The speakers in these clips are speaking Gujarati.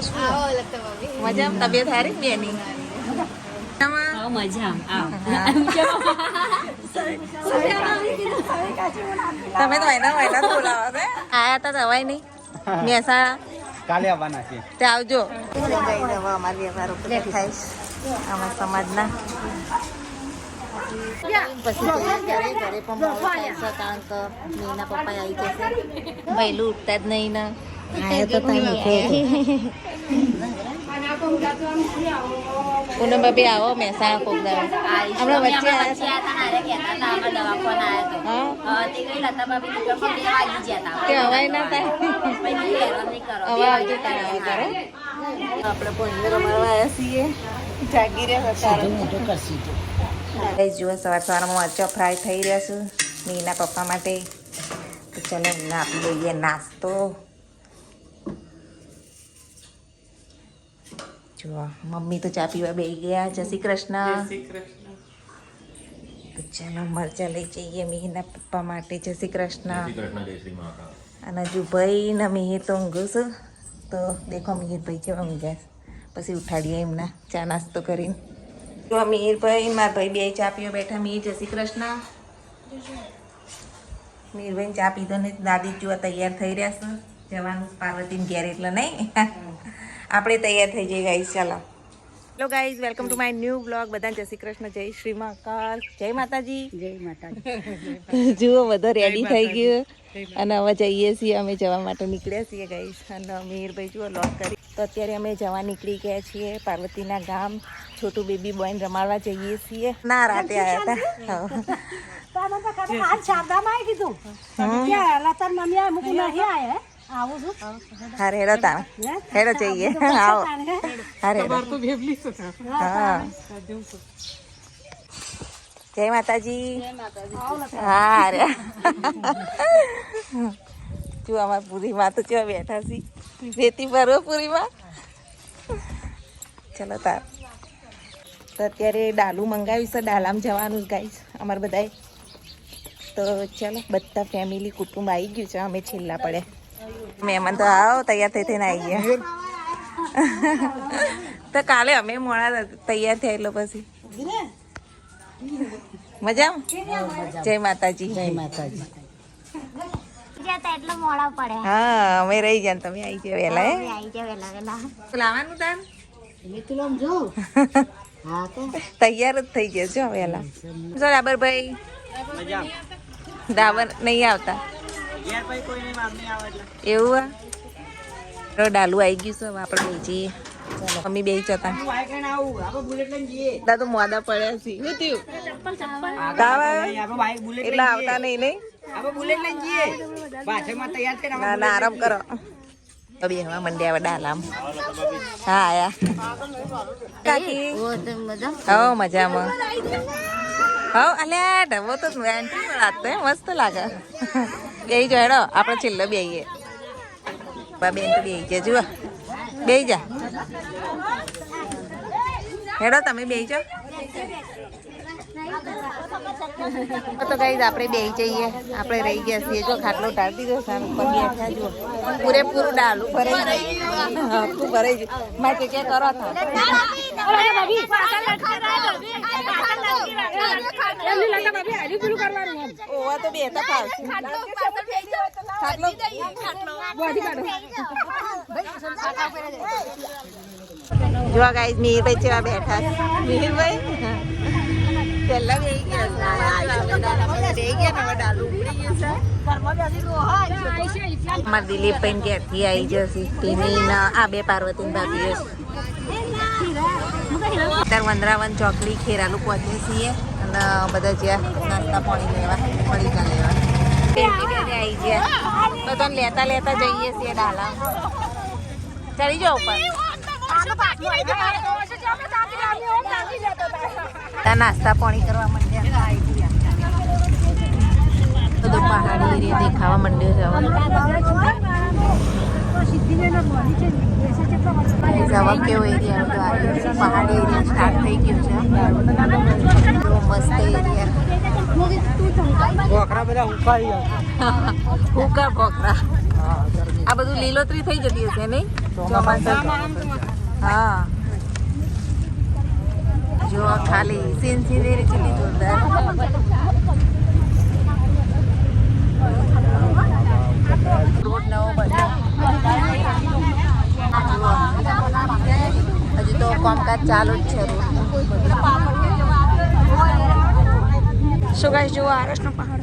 મજામાં તબિયત સારી બેની તમે તો મહિના બોલાવો છે આયા તા દવાઈ નહીં મહેસાણા કાલે આવવાના છે તે આવજો અમારી અમારો પ્લેટ ખાઈશ અમારા સમાજના પછી ઘરે પણ કારણ કે મીના પપ્પા આવી જશે વહેલું ઉઠતા જ નહીં ને પૂનમ ભાભી આવો મહેસાણા કોક હમણાં વચ્ચે કે હવાય ના થાય હવે આવજો તારે આવો કરો આપણે પોંજર રમાડવા આવ્યા છીએ જાગી રહ્યા હતા જુઓ સવાર સવારમાં મરચો ફ્રાય થઈ રહ્યા છું મીના પપ્પા માટે તો ચલો મીના આપી દઈએ નાસ્તો જુઓ મમ્મી તો ચા પીવા બેસી ગયા જય શ્રી કૃષ્ણ તો ચાલો મરચા લઈ જઈએ મીના પપ્પા માટે જય શ્રી કૃષ્ણ અને હજુ ભાઈ ને મિહિર તો ઊંઘું છું તો દેખો મિહિરભાઈ કેવા ઊંઘ્યા પછી ઉઠાડીએ એમના ચા નાસ્તો કરીને જો મિહિરભાઈ મારા ભાઈ બે ચા પીવા બેઠા મિહિર જય શ્રી કૃષ્ણ મિહિરભાઈ ચા પીધો ને દાદી જુઓ તૈયાર થઈ રહ્યા છે જવાનું પાર્વતીને ઘેર એટલે નહીં આપણે તૈયાર થઈ જઈએ ગાઈસ ચાલો hello guys welcome to my new blog બધાને જય શ્રી કૃષ્ણ જય શ્રી મહાકાલ જય માતાજી જુઓ બધા રેડી થઈ ગયું અને હવે જઈએ છીએ અમે જવા માટે નીકળ્યા છીએ ગાઈઝ અને મિહિરભાઈ જુઓ લોક કરી તો અત્યારે અમે જવા નીકળી ગયા છીએ પાર્વતીના ગામ છોટું બેબી બોયને રમાડવા જઈએ છીએ ના રાતે આવ્યા હતા હા રેડો તાણ હેડો જઈએ આવો હા રેડો હા જય માતાજી હા રે જો અમારા પૂરીમાં તો કેવા બેઠા છી રેતી ભરો પૂરીમાં ચલો તાર તો અત્યારે ડાલું મંગાવ્યું છે ડાલામાં જવાનું ગાઈસ અમારે બધાએ તો ચલો બધા ફેમિલી કુટુંબ આવી ગયું છે અમે છેલ્લા પડે મહેમાન તો આવો તૈયાર થઈ થઈને આવી ગયા તો કાલે અમે મોડા તૈયાર થયા એટલે પછી મજામાં જય માતાજી જય માતાજી હા અમે રહી ગયા તમે આવી ગયા વહેલા લાવવાનું તાર તૈયાર જ થઈ ગયા છો વહેલા જો ડાબરભાઈ ડાબર નહીં આવતા એવું ડાલુ આવી ગયું છે હવે આપણે લઈ જઈએ ચાલો મમ્મી બે જતા તો મોડા પડ્યા છે એટલે આવતા નહીં ના ના આરામ કરો બેહવા મંડ્યા હવે ડાલામ હા આયા કાકી હો મજામાં હો અલ્યા ઢબો તો આંટી મસ્ત લાગે બે જો હેડો આપણે છેલ્લે બેહીએ બેન તો બેહી ગયા જુઓ બેહી જા હેડો તમે બેહી જાઓ તો ગાઈઝ આપણે બેહી જઈએ આપણે રહી ગયા છીએ જો ખાટલો ઢાળ દીધો સામે ઉપર બેઠા જુઓ પૂરેપૂરું ડાલું ભરાઈ તું ભરાઈ જ મારે કે કરો ઓવા તો બે હતા ફાવશે જો ગાઈઝ મિહિરભાઈ જેવા બેઠા મિહિરભાઈ પહેલા બેહી ગયા અમારા દિલીપભાઈ ઘેરથી આવી જશે તેની આ બે પાર્વતી ભાભી અત્યારે વંદરાવન ચોકડી ખેરાલું પહોંચીએ છીએ અને બધા જ્યાં નાસ્તા પાણી લેવા પડીકા લેવા આવી ગયા બધાને લેતા લેતા જઈએ છીએ ડાલા ચડી જાઓ ઉપર નાસ્તા પાણી કરવા માંડ્યા બધું પહાડી એરિયા દેખાવા માંડ્યો છે હવે કેવો એરિયા પહાડી એરિયા સ્ટાર્ટ થઈ ગયો છે મસ્ત એરિયા બોકરા બધા હુંકા હુકા બોકરા આ બધું લીલોતરી થઈ જતી હશે નહીં ચોમાસામાં? હા જો ખાલી સિનરી કેટલી જોરદાર. રોડ નવો બન્યો. હજી તો કામકાજ ચાલુ જ છે રોડ. સો ગાઈસ જો આરસનો પહાડ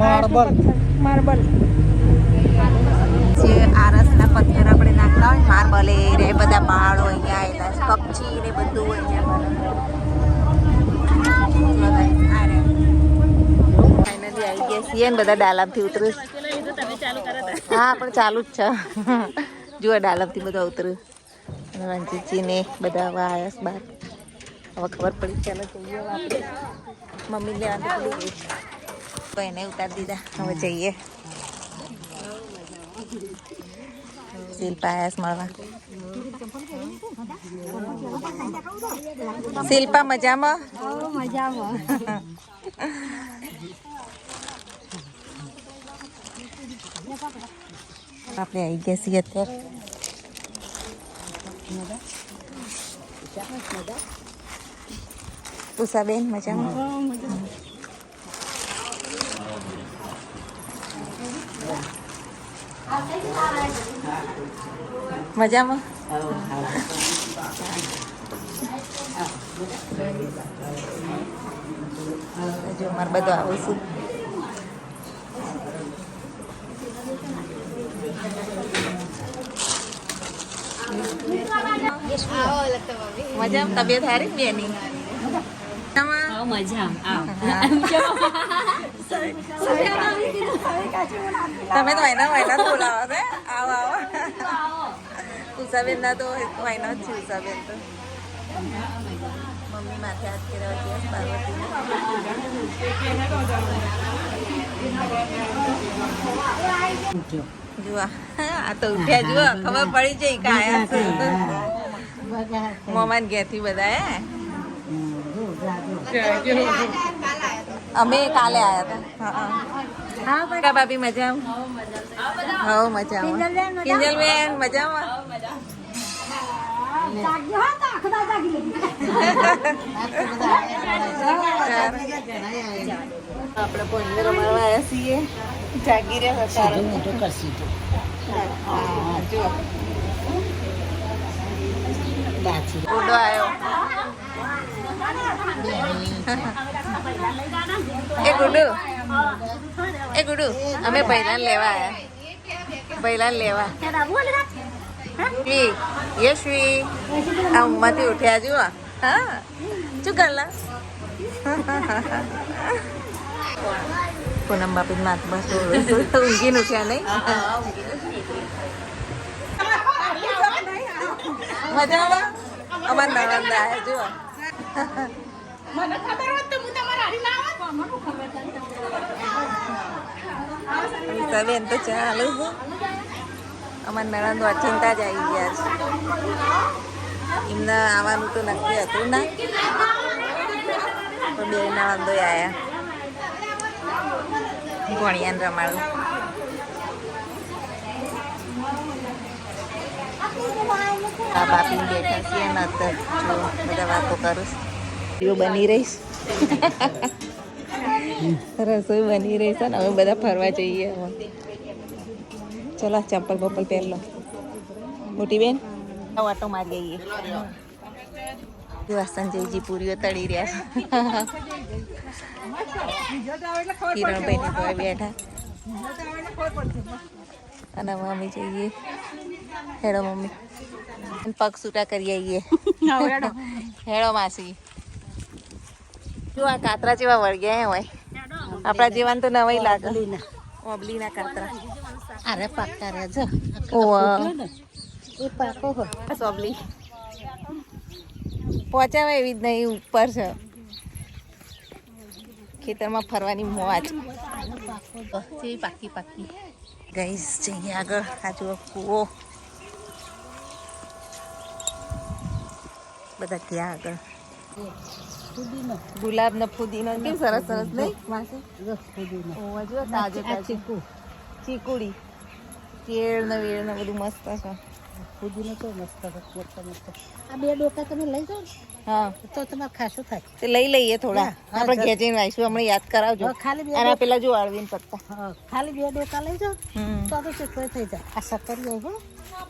માર્બલ જે આરસના પથ્થર આપણે નાખતા હોય માર્બલ એ રે બધા પહાડો અહીંયા આવેલા પક્ષી ને બધું અહીંયા ફાઇનલી આવી ગયા છીએ ને બધા ડાલામથી ઉતર્યું. હા પણ ચાલુ જ છે. જુઓ ડાલામથી બધા ઉતર્યું અને રંજીતજી ને બધા હવે આવ્યા બહાર. હવે ખબર પડી ચાલો જઈએ આપણે. મમ્મી લેવાનું ભૂલી ગઈ તો એને ઉતારી દીધા. હવે જઈએ શિલ્પા આયાસ મળવા. શિલ્પા મજામાં? આપણે આવી ગયા છીએ અત્યારે. ઉષાબેન મજામાં? મજામાં? જો મારે બધું આવું છું. મજામાં? તબિયત સારી બેની? તમે તો વાયના બોલાવો છે. આવો આવો. ઉષાબેન ના તો વાયનો જ છે. ઉષાબેન તો મમ્મી માથે હાથ ફેરવા ગયા પાર્વતી. જુઓ આ તો ઉઠ્યા. જુઓ ખબર પડી જાય કે આયા મોમાન ઘેરથી બધા. અમે કાલે આવ્યા હતા. હા ભાભી મજામાં? હવ મજામાં. કિંજલબેન મજામાં? આપણે પોણી રમાડવા આવ્યા છીએ. જાગી રહ્યા હતા. ગુડો આવ્યો. એ ગુડુ અમે પહેલા લેવા આવ્યા. પહેલા લેવા યશ્વી આ ઉંમરથી ઉઠ્યા જુઓ. હા શું કરલા? પૂનમ બાપી માથ બસ ઊંઘી ઉઠ્યા નહીં? મજામાં? અમાર નણંદ આવ્યા જુઓ. બેન તો ચાલુ છે. અમાર નણંદ અચિંતા જ આવી ગયા છે. એમને આવવાનું તો નક્કી હતું ના, તો બે નણંદો આવ્યા. ભણિયાને રમાડું. આ બાપી બેઠા છીએ ને અત્યારે બધા વાતો કરું. બની રહીશ. રસોઈ બની રહી છે ને અમે બધા ફરવા જઈએ. ચલો ચપ્પલ બપ્પલ પહેર લો. મોટી બેન વાટો મારી આવીએ. સંજયજી પૂરીઓ તળી રહ્યા છે. કિરણભાઈ ને તો બેઠા અને મમ્મી જઈએ. હેડો મમ્મી પગ છૂટા કરી આવીએ. હેડો માસી. જો આ કાતરા જેવા વળગ્યા હોય. આપણા જીવન તો નવાઈ લાગે. ઓબલી ના કાતરા. અરે પાકા રે જો. એ પાકો હોય ઓબલી. પહોંચાવે એવી જ નહીં, ઉપર છે. ખેતરમાં ફરવાની મોજ. પાકી પાકી ગઈસ જઈએ આગળ. આ જુઓ કૂવો. બધા ત્યાં આગળ ગુલાબ ને ફુદીનો કેમ સરસ સરસ નહીં માસે. તાજે તાજે ચીકુડી કેળ ને વેળ ને બધું મસ્ત છે. ફુદીનો તો મસ્ત આ 2 ડોકા તમે લઈ જાઓ ને હા તો તમારે ખાસું થાય. તે લઈ લઈએ થોડા. હા, આપણે ઘેર જઈને આવીશું. હમણાં યાદ કરાવજો. ખાલી 2 અને પેલા જો આળવીને પત્તા. હા, ખાલી 2 ડોકા લઈ જાઓ તો ચેટલો થઈ જાય. આ સક્કરિયા હો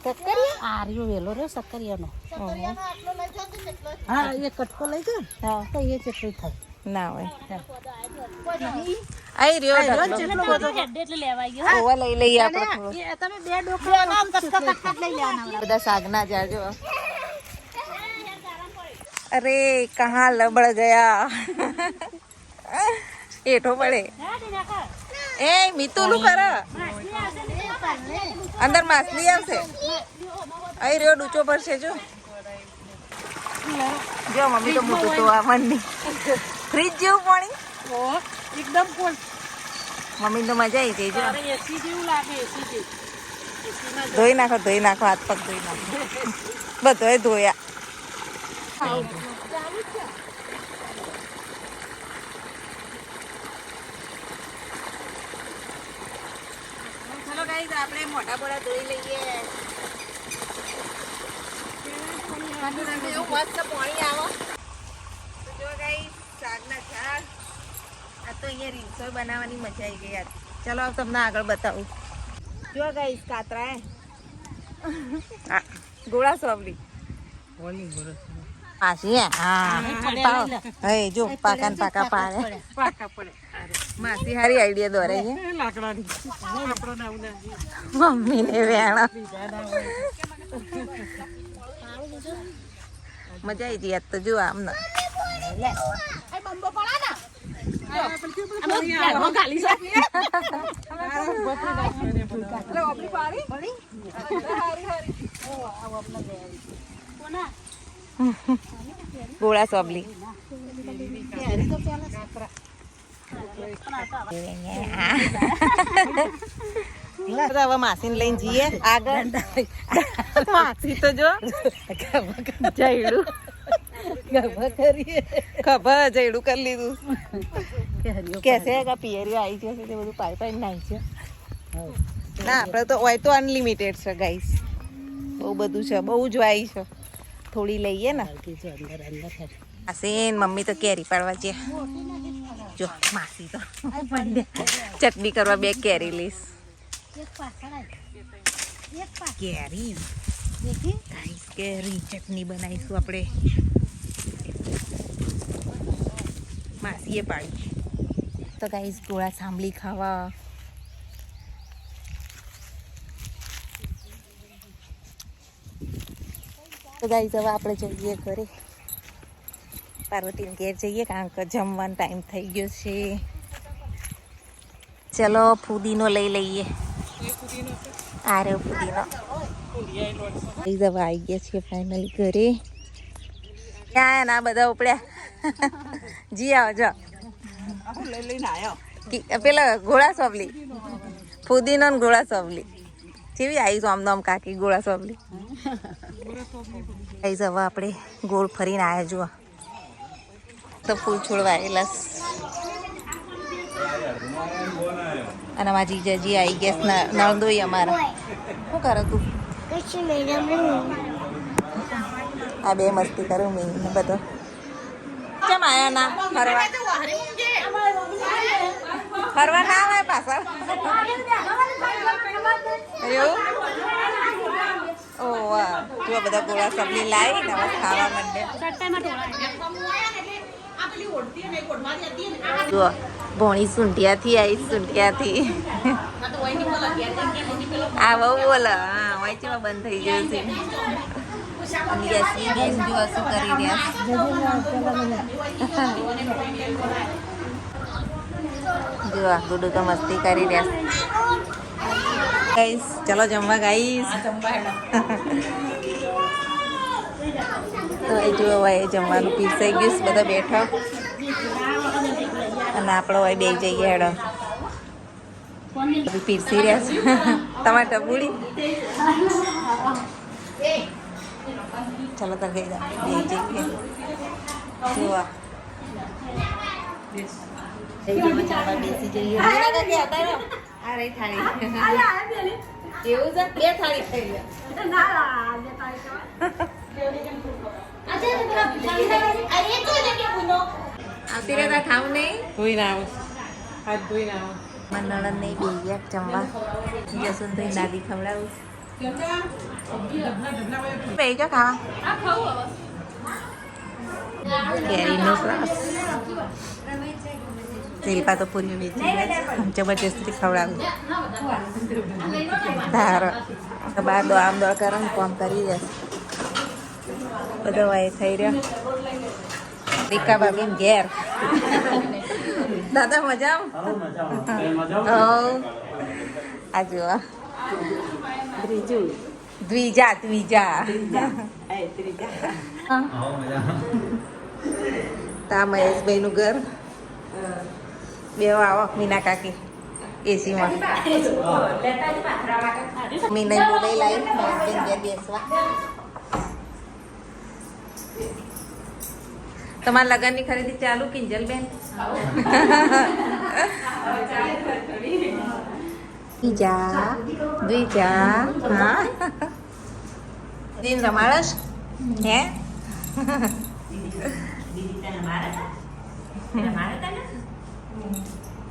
સક્કરિયા આ રહ્યો વેલો રહ્યો સક્કરિયાનો. હા એ કટકો લઈ જાઓ હા તો એ ચેટલું થાય. ના હોય આઈ રહ્યો ઓવા લઈ લઈએ આપણે થોડું. તમે 2 ડોકા લઈ લેવાના. બધા સાગના ઝાડ જો. અરે કહા લબડ ગયા. એઠો પડે એ મીતુલું કર અંદર માછલી આવશે. આઈ રહ્યો ડૂચો પડશે જો. જો મમ્મી તો મોટું તો આ મનની ફ્રીજ જેવું પાણી એકદમ કોલ્ડ. મમ્મી તો મજા આવી ગઈ જો. એસી જેવું લાગે એસી જેવું. ધોઈ નાખો હાથ પગ ધોઈ નાખો. બધોય ધોયા. ચલો ગાઈસ આપણે મોટા બોળા ધોઈ લઈએ. એવું મસ્ત પાણી આવે. તો જો ગાઈસ શાકના ઝાડ. આ તો અહીંયા રીલ્સો બનાવવાની મજા આવી ગઈ યાર. ચલો હવે તમને આગળ બતાવું. જો ગાઈસ કાતરા ગોળા સોબલી માસી હા જો પાકા ને પાકા પાડે. માસી હારી આઈડિયા દોરે છે મમ્મી ને વેણા. મજા આવી ગઈ યાદ તો જો આમ ના ગોળા સોબલી. હવે માસી ને લઈને જઈએ આગળ. માસી તો જો જયડું ખબર જયડું કરી લીધું. કેસે પિયરીઓ આવી છે તે બધું પાઇપ નાખી છે. ના આપણે તો હોય તો અનલિમિટેડ છે ગાઈસ. બહુ બધું છે બહુ જ વાઈ છે. થોડી લઈએ ને. માસી મમ્મી તો કેરી પાડવા છે. જો માસી તો ચટણી કરવા 2 કેરી લઈશ. કેરી ગાઈસ કેરી ચટણી બનાવીશું આપણે. માસીએ પાડી તો ગાઈસ ગોળા સાંભળી ખાવા. તો ગાઈસ હવે આપણે જઈએ ઘરે. પાર્વતીને ઘેર જઈએ કારણ કે જમવાનો ટાઈમ થઈ ગયો છે. ચલો ફુદીનો લઈ લઈએ. આ રહ્યો ફુદીનો. ગાઈસ હવે આવી ગયા છીએ ફાઇનલી ઘરે. ક્યાં ના બધા ઉપડ્યા. જી આવો જો પેલા ગોળા સોબલી ફુદીનો ને ગોળા સોબલી જેવી આવી આમ નામ કાકી ગોળા સોબલી. ગાઈસ હવે આપણે ગોળ ફરીને આવ્યા જુઓ તો ફૂલ છોડવાયેલા. અને અમારા જીજાજી આવી ગયા નળદોઈ અમારા. શું કરો તું? આ 2 મસ્તી કરું મેં બધો. કેમ આયા ના ફરવા ના આવે પાછળ એવું? ઓ વાહ જો બધા ગોળા સબલી લાવી ને હવે ખાવા માંડે. જો ભોણી સુંઢિયાથી આવી સુંઢિયાથી. આ બહુ બોલે હા વાંચમાં બંધ થઈ ગયું છે. શું કરી રહ્યા જો ગુડુ તો મસ્તી કરી રહ્યા. ગાઈસ ચલો જમવા ગાઈસ. તો એ જો હવે જમવાનું પીસાઈ ગયું બધા બેઠા અને આપણે હવે બે જઈએ હેડો પીરસી રહ્યા છે. ટમાટર પૂરી ચાલો તો ગઈ બે જઈએ જોવા જમવા બેસી જઈએ. આ રહી થાળી. એવું છે? 2 થાળી થઈ ગયા. આવતી રહેતા ખાવ નહીં. ધોઈને આવો હાથ ધોઈને આવો મારા નણંદ નહીં બે ગયા જમવા. જસુનભાઈ દાદી ખવડાવું. બે ગયા ખાવા. કેરીનો રસ. શિલ્પા તો પૂરી વેચી જબરજસ્તી ખવડાવું. ધારો બાર દો આમ દોડ કરો ને કામ કરી દે. બધો વાય થઈ રહ્યો. રીકા ભાભી ઘેર. દાદા મજામાં? આ જુઓ દ્વિજા તા મહેશભાઈ નું ઘર. બે આવો મીના કાકી એસીમાં. મીના બોલાઈ લાવી મહેશભાઈ ઘેર બેસવા. તમારા લગ્નની ખરીદી ચાલુ કિંજલબેન? દ્વિજા હા દિન રમાડશ હે?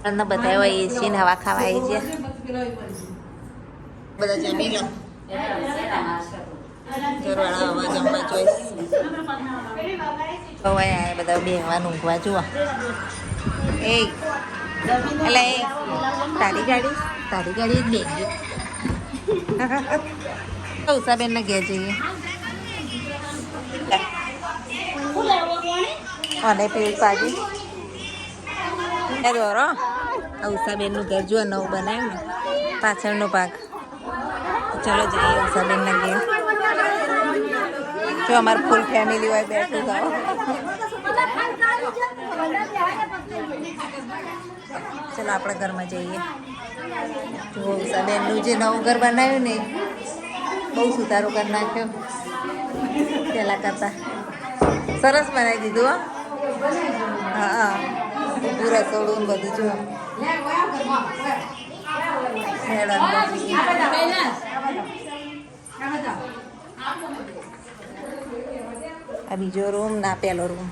તમને બતાવ્યો એસી ને હવા ખાવા આવી છે. બધા જમી લો. ઘરવાળા હવા જમવા જોઈશ. હવે બધા બેહવા ઊંઘવા જુઓ. એ એટલે તારી ગાડી જ બે ગઈ. ઉષાબેન ને ઘેર જઈએ. અને પીવું પાજી ઉષાબેન નું ઘર જુઓ નવું બનાવ્યું ને પાછળનો ભાગ. ચલો જઈએ ઉષાબેન ના ઘેર. જો અમારું ફૂલ ફેમિલી હોય બેઠું જાઓ. ચલો આપણે ઘરમાં જઈએ. જો ઉષાબેનનું જે નવું ઘર બનાવ્યું ને બહુ સુધારો કરી નાખ્યો પહેલાં કરતા. સરસ બનાવી દીધું. હા ઊભું રસોડું બધું જો. આ બીજો રૂમ ના પેલો રૂમ.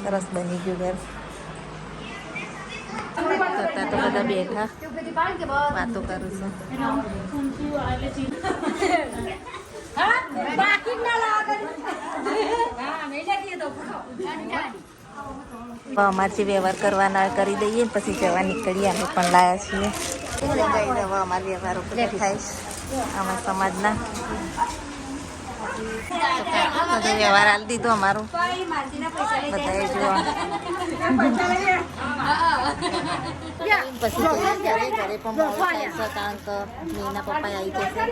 સરસ બની ગયું ઘર. કરતા તો બધા બેઠા વાતો કરું છું. અમારે જે વ્યવહાર કરવાના કરી દઈએ પછી જવા નીકળીએ. અમે પણ લાયા છીએ. હવે અમારા વ્યવહારો બધા થાય અમારા સમાજના. બધો વ્યવહાર હાલ દીધો અમારું બધાએ જુઓ. પછી ઘરે પણ કારણ કે મીના પપ્પા આવી જશે.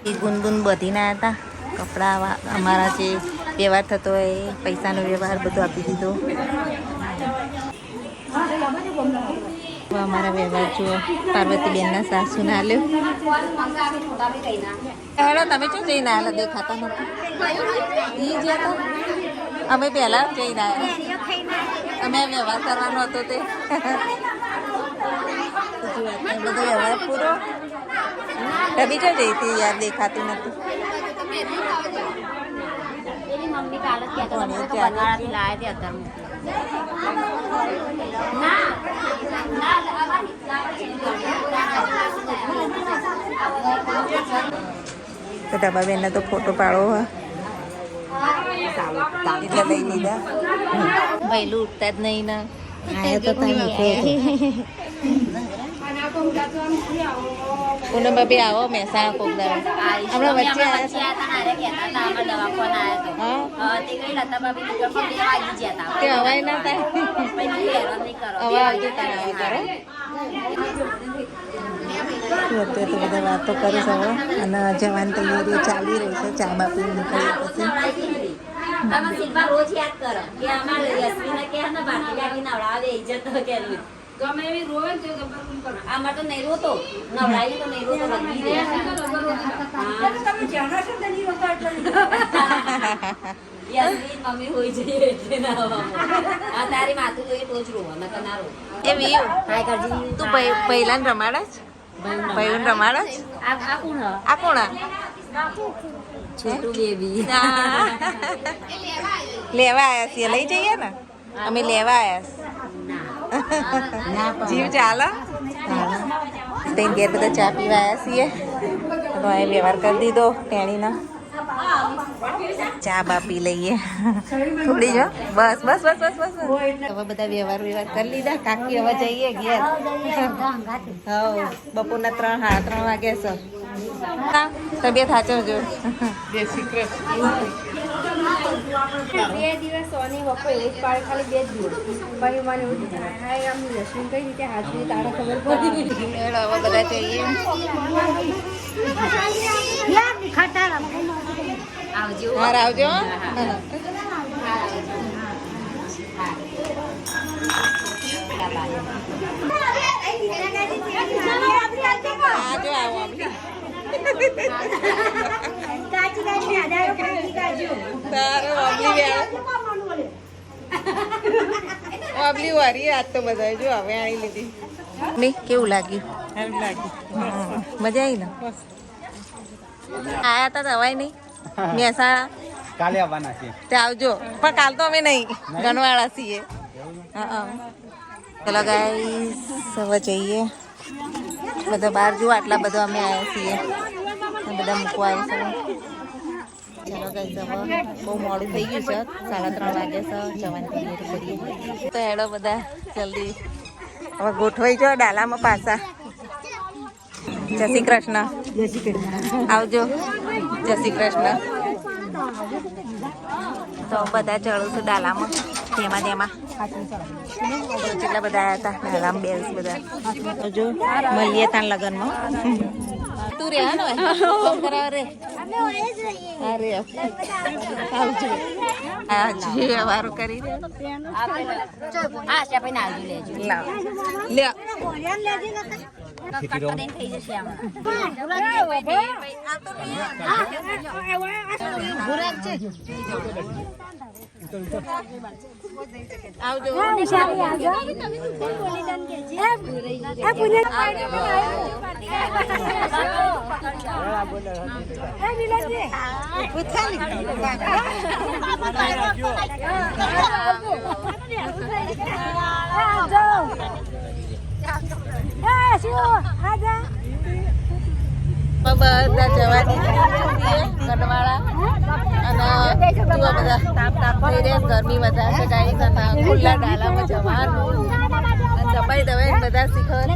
એ ગુનગુન બધી ના હતા. કપડાં અમારા જે વ્યવહાર થતો હોય એ પૈસાનો વ્યવહાર બધો આપી દીધો. અમારા વ્યવહાર જુઓ. પાર્વતીબેનના સાસુને હાલ્યો. હેડો તમે શું જઈને આવેલા? દેખાતા નથી. એ જ હતા. અમે પહેલાં જઈને આવ્યા. અમે વ્યવહાર કરવાનો હતો તે બધો વ્યવહાર પૂરો. રબી જો જઈ હતી યાર દેખાતી નથી. તો ડબ્બાબેનને તો ફોટો પાડવો એટલે લઈ લીધા. વહેલું ઉઠતા જ નહીં ને. પૂનમ ભાભી આવો મહેસાણા કોક દાડો. હમણાં વચ્ચે તે હવાય ના થાય. હવે આવજો તારે આવો તારો. અત્યારે તો બધા વાતો કરે છે હવે. અને જવાની તૈયારીઓ ચાલી રહી છે. ચા બા પી નીકળીએ પછી. રોજ યાદ કરો કે અમારે યશવીને કે ને ભારતી નવડાવે ઇજ્જત કે ગમે એવી રોવે તો આમાં તો નહીં રોતો નવડાવી તો નહીં રોતો યશવી મમ્મી હોઈ જઈએ એટલે ના આ તારી માથું જોઈએ તો જ રોવા નકર ના રો એ વીયુ હાય કરજી તું પહેલાને રમાડે છે ભાઈઓને રમાડે છે આ કોણ હ આ કોણ છોટું બેબી લેવા આયા છીએ લઈ જઈએ ને અમે લેવા આયા જીવ ચાલો તઈ ઘેર બધા ચા પીવા આવ્યા છીએ તો એ વ્યવહાર કરી દીધો ટેણીનો ચા બા પી લઈએ થોડી જો બસ બસ બસ બસ બસ હવે બધા વ્યવહાર કરી લીધા કાકી હવે જઈએ ઘેર હા બપોરના 3:30 વાગ્યા છે તબિયત સાચવજો જય શ્રી કૃષ્ણ 2 દિવસ સોની વખો એક પાળ ખાલી 2 દિવસ પછી મને એવું થયું હાય આમ લક્ષ્મી કઈ રીતે હાજરી તારા ખબર પડી હવે બધા જઈએ આવજો હાર આવજો આજો આવો આપણી તારો વાબલી વારી આજ તો બધા જો હવે આણી લીધી મેં કેવું લાગ્યું એમ લાગ્યું મજા આવી ને આયા તા દવાઈ નહીં મહેસાણા કાલે આવવાના છે તે આવજો પણ કાલ તો અમે નહીં ગણવાળા છીએ હા ચલો ગાઈસ હવે જઈએ બધા બહાર જુઓ આટલા બધા અમે આવ્યા છીએ બધા મૂકવા આવ્યા છે ચલો ગાઈસ હવે બહુ મોડું થઈ ગયું છે 3:30 વાગે છે જવાની તૈયારી કરીએ તો હેડો બધા જલ્દી હવે ગોઠવાઈ જાઓ ડાલામાં પાછા જય શ્રી કૃષ્ણ આવજો જય શ્રી કૃષ્ણ તો બધા ચડું છું ડાલામાં તેમાં જેટલા બધા આવ્યા હતા ડાલામાં બેસ બધા જો મળીએ ત્યાં લગ્નમાં તું રે હા ને ફોન કરાવ રે અરે આવજો આજે વારો કરી દે આ છે પછી ના લેજો લાવ લે થઈ જશે આમાં આવજો બધા જવાની કટવાળા અને જુઓ બધા તાપ થઈ રહ્યા ગરમી વધારે છે ગાડી કરતા ખુલ્લા ડાલામાં જવાનું દબાઈ દબાઈ બધા શીખર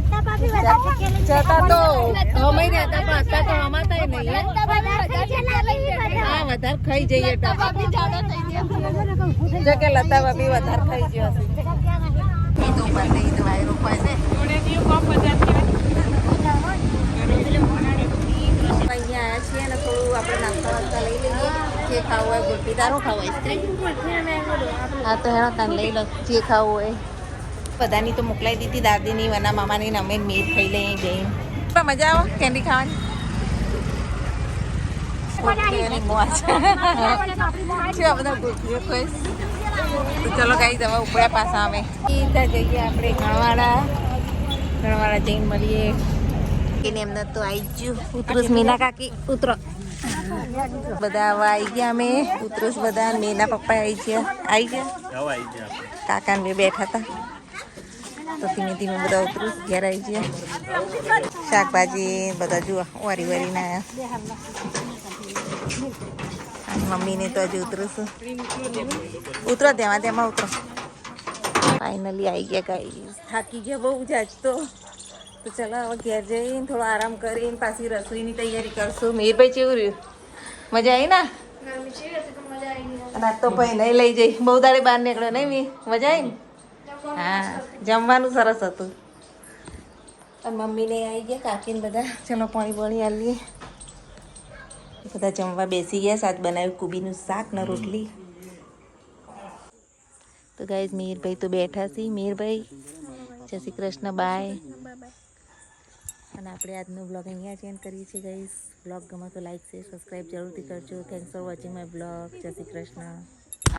જતા તો હમાઈ રહેતા પણ અત્યારે તો હમાતા નહીં હા વધારે ખાઈ જઈએ જો કે લતા બાબી વધારે ખાઈ ગયો હશે ઈદ ઉપર ને ઈદ વાય રોપાય છે અહીંયા આવ્યા છીએ ને થોડું આપણે નાસ્તા વાસ્તા લઈ લઈએ જે ખાવું હોય ગુલપી તારું ખાવું હા તો હેણો તાને લઈ લો જે ખાવું હોય બધાની તો મોકલાઈ દીધી દાદીની વના મામાની અમે મેર ખાઈ લઈએ જઈને મજા આવે કેન્ડી ખાવાની મોજ છે બધા ગુલપીઓ ખોઈશ તો ચલો ગાઈ દવા ઉપડ્યા પાછા અમે સીધા જઈએ આપણે ગણવાળા જઈને મળીએ એને એમને તો આવી ગયું ઉતરુસ મીના કાકી ઉતરો બધા આવા આવી ગયા અમે ઉતરુસ બધા મીના પપ્પા આવી ગયા કાકા ને બેઠા હતા તો ધીમે ધીમે બધા ઉતરુસ ઘેર આવી ગયા શાકભાજી બધા જુઓ વારી વારીને આવ્યા મમ્મીને તો હજુ ઉતરુસ ઉતરો તેમાં ઉતરો ફાઇનલી આવી ગયા ગાઈ થાકી ગયા બહુ જાજ તો ચલો હવે ઘેર જઈને થોડો આરામ કરીને પાછી રસોઈની તૈયારી કરશું મીરભાઈ કેવું રહ્યું મજા આવી ને તો ભાઈ નહીં લઈ જઈ બહુ દાડે બહાર નીકળ્યો નહીં મી મજા આવી ને હા જમવાનું સરસ હતું અને મમ્મીને આવી ગયા કાકીને બધા ચલો પાણી પાણી આલીએ બધા જમવા બેસી ગયા સાથ બનાવ્યું કુબીનું શાક ને રોટલી તો ગાઈઝ મીરભાઈ તો બેઠા છે મીરભાઈ જય શ્રી કૃષ્ણ બાય અને આપણે આજનો બ્લોગ અહીંયા જ એન્ડ કરીએ છીએ ગાઈઝ બ્લોગ ગમે તો લાઈક શેર સબસ્ક્રાઈબ જરૂરથી કરજો thanks for watching my blog જય શ્રી કૃષ્ણ